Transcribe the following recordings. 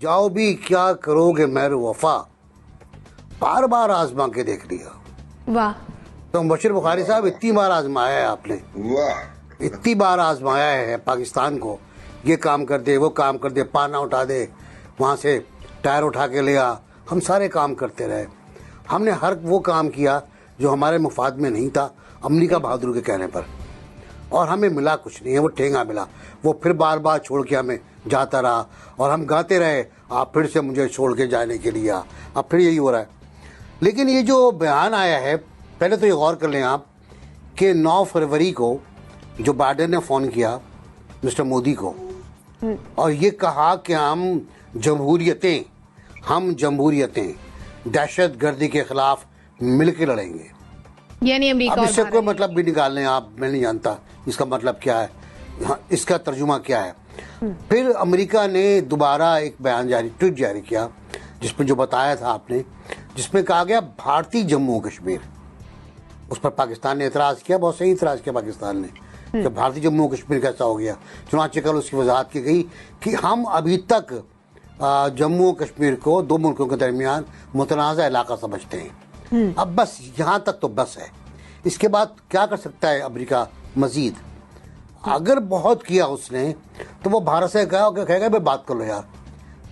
جاؤ بھی کیا کرو گے مہر وفا، بار بار آزما کے دیکھ لیا. واہ. تو بشیر بخاری صاحب اتنی بار آزمایا ہے آپ نے، اتنی بار آزمایا ہے پاکستان کو، یہ کام کر دے وہ کام کر دے، پانا اٹھا دے، وہاں سے ٹائر اٹھا کے لیا، ہم سارے کام کرتے رہے. ہم نے ہر وہ کام کیا جو ہمارے مفاد میں نہیں تھا امریکہ بہادر کے کہنے پر، اور ہمیں ملا کچھ نہیں ہے، وہ ٹھینگا ملا. وہ پھر بار بار چھوڑ کے ہمیں جاتا رہا اور ہم گاتے رہے آپ پھر سے مجھے چھوڑ کے جانے کے لیے، اب پھر یہی ہو رہا ہے. لیکن یہ جو بیان آیا ہے، پہلے تو یہ غور کر لیں آپ کہ 9 فروری کو جو بائیڈن نے فون کیا مسٹر مودی کو اور یہ کہا کہ ہم جمہوریتیں دہشت گردی کے خلاف مل کے لڑیں گے. یعنی امریکہ اب اس سے کوئی مطلب بھی نکال لیں آپ، میں نہیں جانتا اس کا مطلب کیا ہے، اس کا ترجمہ کیا ہے. پھر امریکہ نے دوبارہ ایک بیان ٹویٹ جاری کیا جس میں جو بتایا تھا آپ نے، جس میں کہا گیا بھارتی جموں کشمیر. اس پر پاکستان نے اعتراض کیا، بہت صحیح اعتراض کیا پاکستان نے کہ بھارتی جموں کشمیر کیسا ہو گیا. چنانچہ کل اس کی وضاحت کی گئی کہ ہم ابھی تک جموں کشمیر کو 2 ملکوں کے درمیان متنازع علاقہ سمجھتے ہیں. اب بس یہاں تک تو بس ہے، اس کے بعد کیا کر سکتا ہے امریکہ مزید؟ اگر بہت کیا اس نے تو وہ بھارت سے کہے گا بات کر لو یار،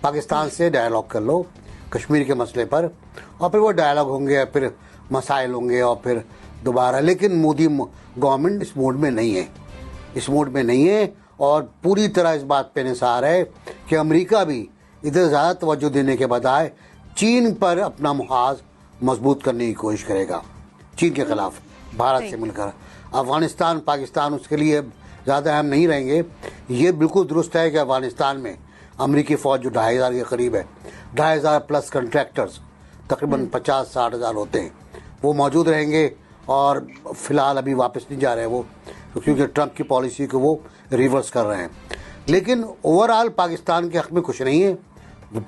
پاکستان سے ڈائیلاگ کر لو کشمیر کے مسئلے پر، اور پھر وہ ڈائیلاگ ہوں گے، پھر مسائل ہوں گے اور پھر دوبارہ. لیکن مودی گورنمنٹ اس موڈ میں نہیں ہے اور پوری طرح اس بات پہ نثار ہے کہ امریکہ بھی ادھر زیادہ توجہ دینے کے بجائے چین پر اپنا محاذ مضبوط کرنے کی کوشش کرے گا، چین کے خلاف بھارت سے مل کر. افغانستان پاکستان اس کے لیے زیادہ اہم نہیں رہیں گے. یہ بالکل درست ہے کہ افغانستان میں امریکی فوج جو 2,500 کے قریب ہے، 2,500 پلس کنٹریکٹرز تقریباً 50-60 ہزار ہوتے ہیں، وہ موجود رہیں گے. اور فی الحال ابھی واپس نہیں جا رہے وہ، کیونکہ ٹرمپ کی پالیسی کو وہ ریورس کر رہے ہیں. لیکن اوورآل پاکستان کے حق میں کچھ نہیں ہے،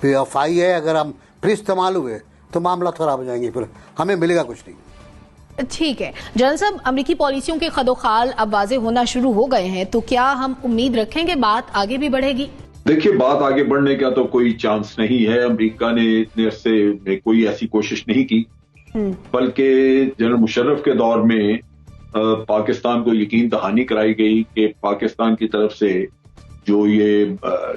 بے وفائی ہے. اگر ہم پھر استعمال ہوئے تو معاملہ خراب ہو جائیں گے، پھر ہمیں ملے گا کچھ نہیں. ٹھیک ہے جنرل صاحب، امریکی پالیسیوں کے خد و خال اب واضح ہونا شروع ہو گئے ہیں، تو کیا ہم امید رکھیں گے بات آگے بھی بڑھے گی؟ دیکھیے، بات آگے بڑھنے کا تو کوئی چانس نہیں ہے. امریکہ نے اتنے عرصے میں کوئی ایسی کوشش نہیں کی، بلکہ جنرل مشرف کے دور میں پاکستان کو یقین دہانی کرائی گئی کہ پاکستان کی طرف سے جو یہ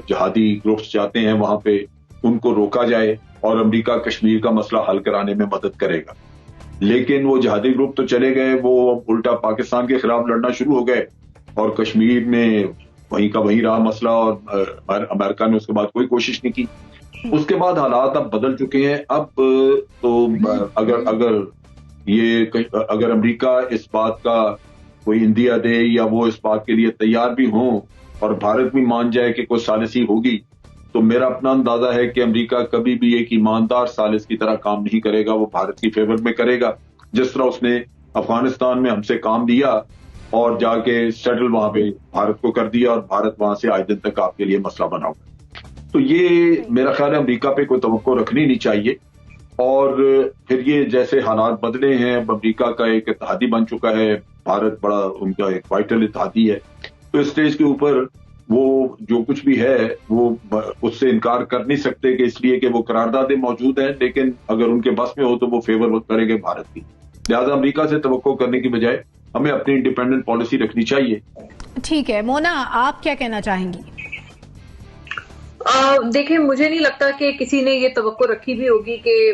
جہادی گروپس جاتے ہیں وہاں پہ ان کو روکا جائے اور امریکہ کشمیر کا مسئلہ حل کرانے میں مدد کرے گا. لیکن وہ جہادی گروپ تو چلے گئے، وہ الٹا پاکستان کے خلاف لڑنا شروع ہو گئے اور کشمیر میں وہیں کا وہیں رہا مسئلہ، اور امریکہ نے اس کے بعد کوئی کوشش نہیں کی. اس کے بعد حالات اب بدل چکے ہیں. اب تو اگر امریکہ اس بات کا کوئی اندیا دے یا وہ اس بات کے لیے تیار بھی ہوں اور بھارت بھی مان جائے کہ کوئی ثالثی ہوگی، تو میرا اپنا اندازہ ہے کہ امریکہ کبھی بھی ایک ایماندار ثالث کی طرح کام نہیں کرے گا. وہ بھارت کی فیور میں کرے گا، جس طرح اس نے افغانستان میں ہم سے کام لیا اور جا کے سیٹل وہاں پہ بھارت کو کر دیا اور بھارت وہاں سے آج دن تک آپ کے لیے مسئلہ بنا ہوا. تو یہ میرا خیال ہے امریکہ پہ کوئی توقع رکھنی نہیں چاہیے. اور پھر یہ جیسے حالات بدلے ہیں، اب امریکہ کا ایک اتحادی بن چکا ہے، بھارت بڑا ان کا ایک وائٹل اتحادی ہے، تو اس اسٹیج کے اوپر وہ جو کچھ بھی ہے وہ اس سے انکار کر نہیں سکتے کہ اس لیے کہ وہ قراردادیں موجود ہیں، لیکن اگر ان کے بس میں ہو تو وہ فیور کریں گے بھارت کی. لہٰذا امریکہ سے توقع کرنے کی بجائے ہمیں اپنی انڈیپینڈنٹ پالیسی رکھنی چاہیے. ٹھیک ہے مونا، آپ کیا کہنا چاہیں گی؟ دیکھیں، مجھے نہیں لگتا کہ کسی نے یہ توقع رکھی بھی ہوگی کہ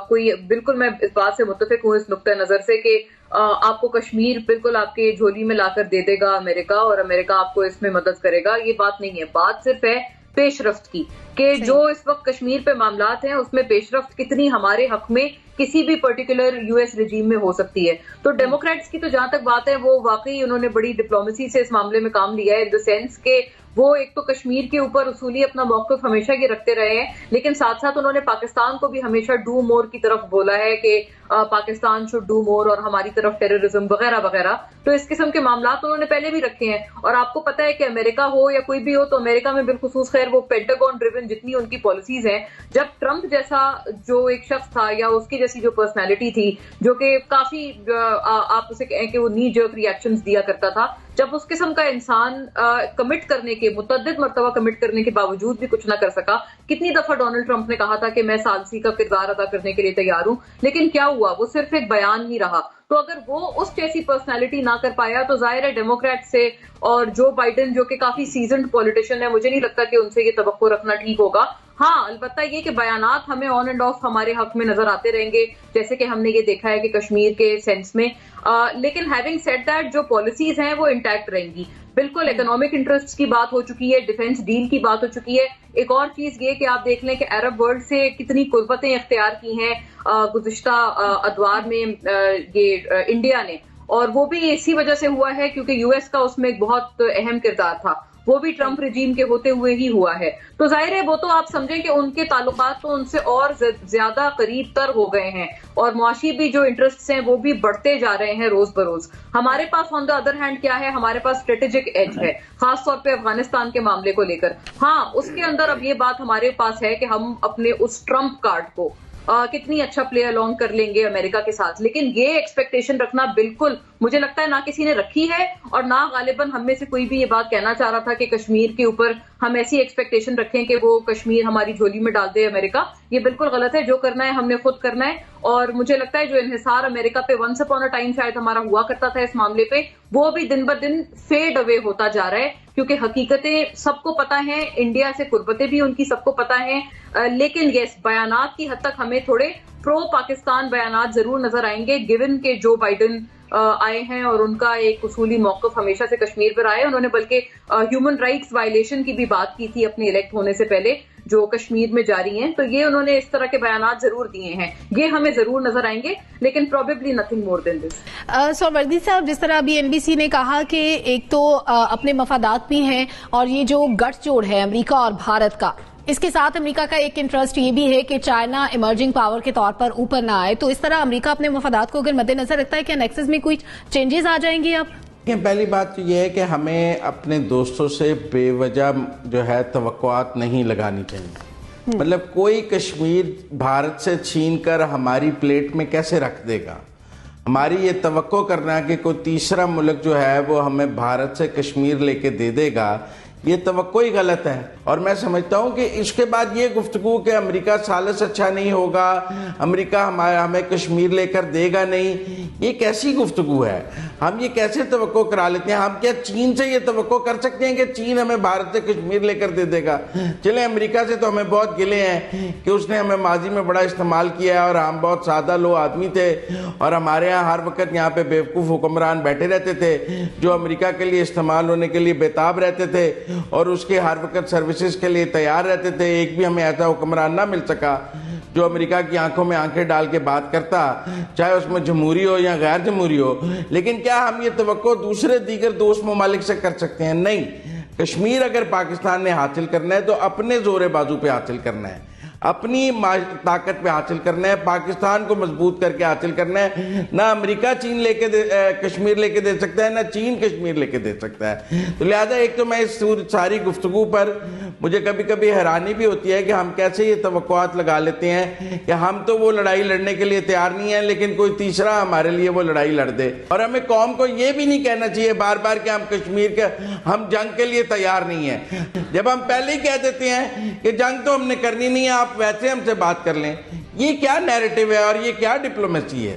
کوئی، بالکل میں اس بات سے متفق ہوں اس نقطہ نظر سے کہ آپ کو کشمیر بالکل آپ کے جھولی میں لا کر دے دے گا امریکہ اور امریکہ آپ کو اس میں مدد کرے گا. یہ بات نہیں ہے. بات صرف ہے پیش رفت کی، کہ جو اس وقت کشمیر پہ معاملات ہیں اس میں پیش رفت کتنی ہمارے حق میں کسی بھی پرٹیکولر یو ایس رجیم میں ہو سکتی ہے. تو ڈیموکریٹس کی تو جہاں تک بات ہے وہ واقعی انہوں نے بڑی ڈپلومیسی سے اس معاملے میں کام لیا ہے، ان دا سینس کہ وہ ایک تو کشمیر کے اوپر اصولی اپنا موقف ہمیشہ یہ رکھتے رہے ہیں، لیکن ساتھ ساتھ انہوں نے پاکستان کو بھی ہمیشہ ڈو مور کی طرف بولا ہے کہ پاکستان شوڈ ڈو مور اور ہماری طرف ٹیررزم وغیرہ وغیرہ. تو اس قسم کے معاملات انہوں نے پہلے بھی رکھے ہیں. اور آپ کو پتہ ہے کہ امریکہ ہو یا کوئی بھی ہو، تو امریکہ میں بالخصوص وہ پینٹاگون ڈریون جتنی ان کی پالیسیز ہیں، جب ٹرمپ جیسا جو ایک شخص تھا یا اس کی جیسی جو پرسنالٹی تھی جو کہ کافی آپ اسے کہیں کہ وہ نی جرک ریئیکشنز دیا کرتا تھا، جب اس قسم کا انسان کمٹ کرنے کے متعدد مرتبہ کمٹ کرنے کے باوجود بھی کچھ نہ کر سکا. کتنی دفعہ ڈونلڈ ٹرمپ نے کہا تھا کہ میں ثالثی کا کردار ادا کرنے کے لیے تیار ہوں، لیکن کیا ہوا؟ وہ صرف ایک بیان ہی رہا. تو اگر وہ اس جیسی پرسنالٹی نہ کر پایا تو ظاہر ہے ڈیموکریٹ سے اور جو بائیڈن جو کہ کافی سیزنڈ پولیٹیشین ہے، مجھے نہیں لگتا کہ ان سے یہ توقع رکھنا ٹھیک ہوگا. ہاں البتہ یہ کہ بیانات ہمیں آن اینڈ آف ہمارے حق میں نظر آتے رہیں گے، جیسے کہ ہم نے یہ دیکھا ہے کہ کشمیر کے سینس میں، لیکن ہیونگ سیڈ دیٹ جو پالیسیز ہیں وہ انٹیکٹ رہیں گی. بالکل اکنامک انٹرسٹ کی بات ہو چکی ہے، ڈیفنس ڈیل کی بات ہو چکی ہے. ایک اور چیز یہ کہ آپ دیکھ لیں کہ عرب ورلڈ سے کتنی قربتیں اختیار کی ہیں گزشتہ ادوار میں یہ انڈیا نے، اور وہ بھی اسی وجہ سے ہوا ہے کیونکہ یو ایس کا اس میں ایک بہت اہم کردار تھا، وہ بھی ٹرمپ رجیم کے ہوتے ہوئے ہی ہوا ہے. تو ظاہر ہے وہ تو آپ سمجھیں کہ ان کے تعلقات تو ان سے اور زیادہ قریب تر ہو گئے ہیں، اور معاشی بھی جو انٹرسٹس ہیں وہ بھی بڑھتے جا رہے ہیں روز بروز. ہمارے پاس آن دا ادر ہینڈ کیا ہے؟ ہمارے پاس اسٹریٹجک ایج ہے، خاص طور پہ افغانستان کے معاملے کو لے کر. ہاں اس کے اندر اب یہ بات ہمارے پاس ہے کہ ہم اپنے اس ٹرمپ کارڈ کو کتنی اچھا پلے الانگ کر لیں گے امریکہ کے ساتھ، لیکن یہ ایکسپیکٹیشن رکھنا بالکل مجھے لگتا ہے نہ کسی نے رکھی ہے، اور نہ غالباً ہم میں سے کوئی بھی یہ بات کہنا چاہ رہا تھا کہ کشمیر کے اوپر ہم ایسی ایکسپیکٹیشن رکھیں کہ وہ کشمیر ہماری جھولی میں ڈال دے امریکہ. یہ بالکل غلط ہے. جو کرنا ہے ہم نے خود کرنا ہے، اور مجھے لگتا ہے جو انحصار امریکہ پہ ونس اپون اے ٹائم شاید ہمارا ہوا کرتا تھا اس معاملے پہ، وہ بھی دن بدن فیڈ اوے ہوتا جا رہا ہے، کیونکہ حقیقتیں سب کو پتہ ہیں، انڈیا سے قربتیں بھی ان کی سب کو پتہ ہیں. لیکن یس بیانات کی حد تک ہمیں تھوڑے پرو پاکستان بیانات ضرور نظر آئیں گے، گیون کہ جو بائیڈن آئے ہیں اور ان کا ایک اصولی موقف ہمیشہ سے کشمیر پر آئے. انہوں نے بلکہ ہیومن رائٹس وائلیشن کی بھی بات کی تھی اپنے الیکٹ ہونے سے پہلے جو کشمیر میں جاری ہیں. تو یہ انہوں نے اس طرح کے بیانات ضرور دیے ہیں، یہ ہمیں ضرور نظر آئیں گے، لیکن پروبیبلی نتھنگ مور دین دس. سہروردی صاحب، جس طرح ابھی NBC نے کہا کہ ایک تو اپنے مفادات بھی ہیں، اور یہ جو گٹھ جوڑ ہے امریکہ اور بھارت کا، اس کے ساتھ امریکہ کا ایک انٹرسٹ یہ بھی ہے کہ چائنا ایمرجنگ پاور کے طور پر اوپر نہ آئے. تو اس طرح امریکہ اپنے مفادات کو اگر مد نظر رکھتا ہے، کیا نیکسس میں کوئی چینجز آ جائیں گے اب؟ پہلی بات تو یہ ہے کہ ہمیں اپنے دوستوں سے بے وجہ جو ہے توقعات نہیں لگانی چاہیے. مطلب کوئی کشمیر بھارت سے چھین کر ہماری پلیٹ میں کیسے رکھ دے گا؟ ہماری یہ توقع کرنا کہ کوئی تیسرا ملک جو ہے وہ ہمیں بھارت سے کشمیر لے کے دے دے گا، یہ توقع ہی غلط ہے. اور میں سمجھتا ہوں کہ اس کے بعد یہ گفتگو کہ امریکہ ثالث اچھا نہیں ہوگا، امریکہ ہمیں کشمیر لے کر دے گا نہیں، یہ کیسی گفتگو ہے؟ ہم یہ کیسے توقع کرا لیتے ہیں؟ ہم کیا چین سے یہ توقع کر سکتے ہیں کہ چین ہمیں بھارت سے کشمیر لے کر دے دے گا؟ چلیں امریکہ سے تو ہمیں بہت گلے ہیں کہ اس نے ہمیں ماضی میں بڑا استعمال کیا ہے، اور ہم بہت سادہ لو آدمی تھے، اور ہمارے ہاں ہر وقت یہاں پہ بیوقوف حکمران بیٹھے رہتے تھے جو امریکہ کے لیے استعمال ہونے کے لیے بےتاب رہتے تھے، اور اس کے ہر وقت سروسز کے لیے تیار رہتے تھے. ایک بھی ہمیں ایسا حکمران نہ مل سکا جو امریکہ کی آنکھوں میں آنکھیں ڈال کے بات کرتا، چاہے اس میں جمہوری ہو یا غیر جمہوری ہو. لیکن کیا ہم یہ توقع دوسرے دیگر دوست ممالک سے کر سکتے ہیں؟ نہیں. کشمیر اگر پاکستان نے حاصل کرنا ہے تو اپنے زور بازو پہ حاصل کرنا ہے، اپنی طاقت پہ حاصل کرنا ہے، پاکستان کو مضبوط کر کے حاصل کرنا ہے. نہ امریکہ چین لے کے کشمیر لے کے دے سکتا ہے، نہ چین کشمیر لے کے دے سکتا ہے. تو لہذا ایک تو میں اس ساری گفتگو پر مجھے کبھی کبھی حیرانی بھی ہوتی ہے کہ ہم کیسے یہ توقعات لگا لیتے ہیں کہ ہم تو وہ لڑائی لڑنے کے لیے تیار نہیں ہیں، لیکن کوئی تیسرا ہمارے لیے وہ لڑائی لڑ دے. اور ہمیں قوم کو یہ بھی نہیں کہنا چاہیے بار بار کہ ہم کشمیر کے ہم جنگ کے لیے تیار نہیں ہیں، جب ہم پہلے ہی کہہ دیتے ہیں کہ جنگ تو ہم نے کرنی نہیں ہے، آپ ویسے ہم سے بات کر لیں. یہ کیا نیریٹو ہے اور یہ کیا ڈپلومیسی ہے؟